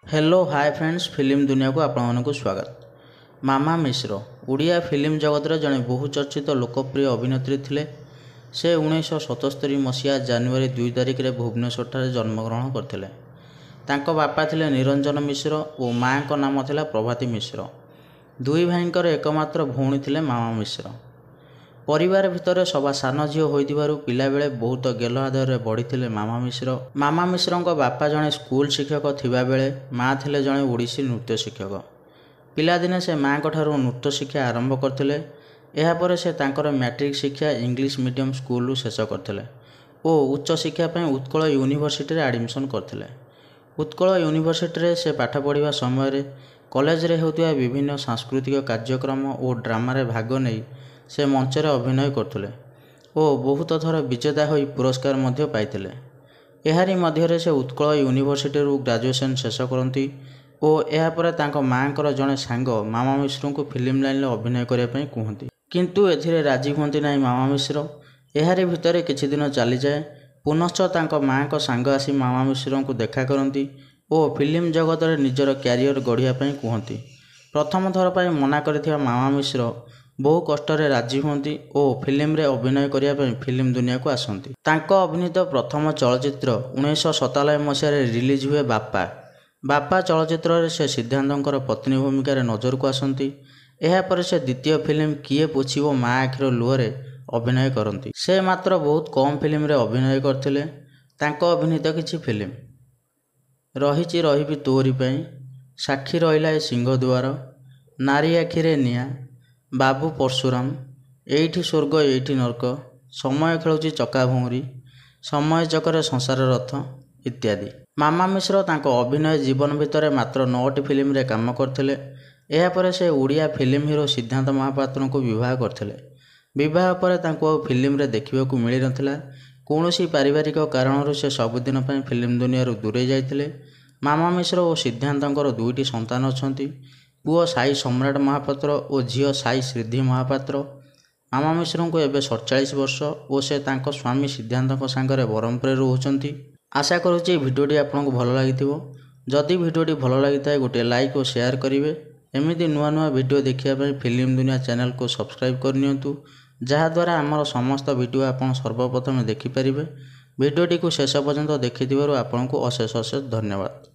Hello hi friends film दुनिया को आपको स्वागत। मामा मिश्र ओडिया फिल्म जगत जड़े बहुचर्चित लोकप्रिय अभिनेत्री थिले। से 1977 मसीहा जानुआरी 2 तारिख में भुवनेश्वर जन्मग्रहण करथिले। तांको बापा थिले निरंजन मिश्र और माँ का नाम थिला प्रभाती मिश्र। दुई भाईंकर एकमात्र भौणी थिले मामा मिश्र। परिवार भितर सभा सान झील होइथिबारु पिलाबेले बहुत गेल आदर बढ़ी मामा मिश्र। मामा मिश्र बापा जड़े स्कूल शिक्षक थिबा बेले माँ थिले जड़े ओडिसी नृत्य शिक्षक। पिलादिने से माँ ठारू नृत्य शिक्षा आरंभ करथिले। एहा परे से तांकर मैट्रिक शिक्षा इंग्लिश मीडियम स्कूल शेष करथिले और उच्च शिक्षा पई उत्कल यूनिवर्सिटी रे एडमिशन करथिले। उत्कल यूनिवर्सिटी रे से पाठ पढ़िबा समय रे कॉलेज रे होतिबा विभिन्न सांस्कृतिक कार्यक्रम और ड्रामा रे भाग नै से मंचर अभिनय करथिले और बहुत थर विजेता होई पुरस्कार मध्य पाइथिले। एहारी मध्य से उत्कल यूनिवर्सिटी रु ग्रेजुएशन शेष करती और एहा परे तांको माँकर जड़े सांग मामा मिश्र को फिल्म लाइन अभिनय करने कहती, किंतु एथिरे राजी हुंती नहीं मामा मिश्र। एहारी भितर किछि दिन चली जाए पुनश्च तांको माँ को सांग आसी मामा मिश्र को देखा करती और फिल्म जगत रे निजर क्यारियर गढ़िया कहती। प्रथम थर पर मना करथिबा मामा मिश्र बहु कष्ट राजी हुंती और फिल्म रे अभिनय करने फिल्म दुनिया को आसती। तांको अभिनीत प्रथम चलचित्र 1997 मसीह रिलीज हुए बापा। बापा चलचित्र से सिद्धांतर पत्नी भूमिका नजर को आसती। एहा पर से द्वितीय फिल्म किए पोछिबो माँ आखिर लुहरे अभिनय करती। से मात्र बहुत कम फिल्म रे अभिनय करथिले। तांको अभिनीत किछि फिल्म रहिछि रहिबी तोरी पई, साक्षी रहिला ए सिंहदुआर, नारी आखिरे निया, बाबू परशुराम, एइठी स्वर्ग एइठी नरक, समय खेलुची चका भौरी, समय चक्रे संसार रथ इत्यादि। मामा मिश्र तांको अभिनय जीवन भितर मात्र 9टी फिल्म रे काम करथिले। एहा परे से ओडिया फिल्म हीरो सिद्धांत महापात्र को विवाह करथिले। विवाह पर तांको फिल्म रे देखिबाकू मिली नथिला। कौनसी पारिवारिक कारणरू से सबुदिन पई फिल्म दुनिया दूरे जाइथिले। मामा मिश्र और सिद्धांतर 2टी संतान अछंती, पुओ साई सम्राट महापात्र और झील साई सिद्धि महापात्र। मामा मिश्र को एबे 47 वर्ष और से तांको स्वामी सिद्धांत सांगरे ब्रह्मपुर रोचंती। आशा करुच्ची भिडियोटी आपको भल लगी। जदि भिडियोटी भल लगी था गोटे लाइक और शेयर करेंगे। एमती नुआ नुआ भिडियो देखिए फिल्म दुनिया चैनल को सब्सक्राइब करनियंतु, जहाद्वारा आमर समस्त भिडियो आप सर्वप्रथम देखिपारे। भिडियोटी को शेष पर्यंत देखिथिबारु आपको अशेष अशेष धन्यवाद।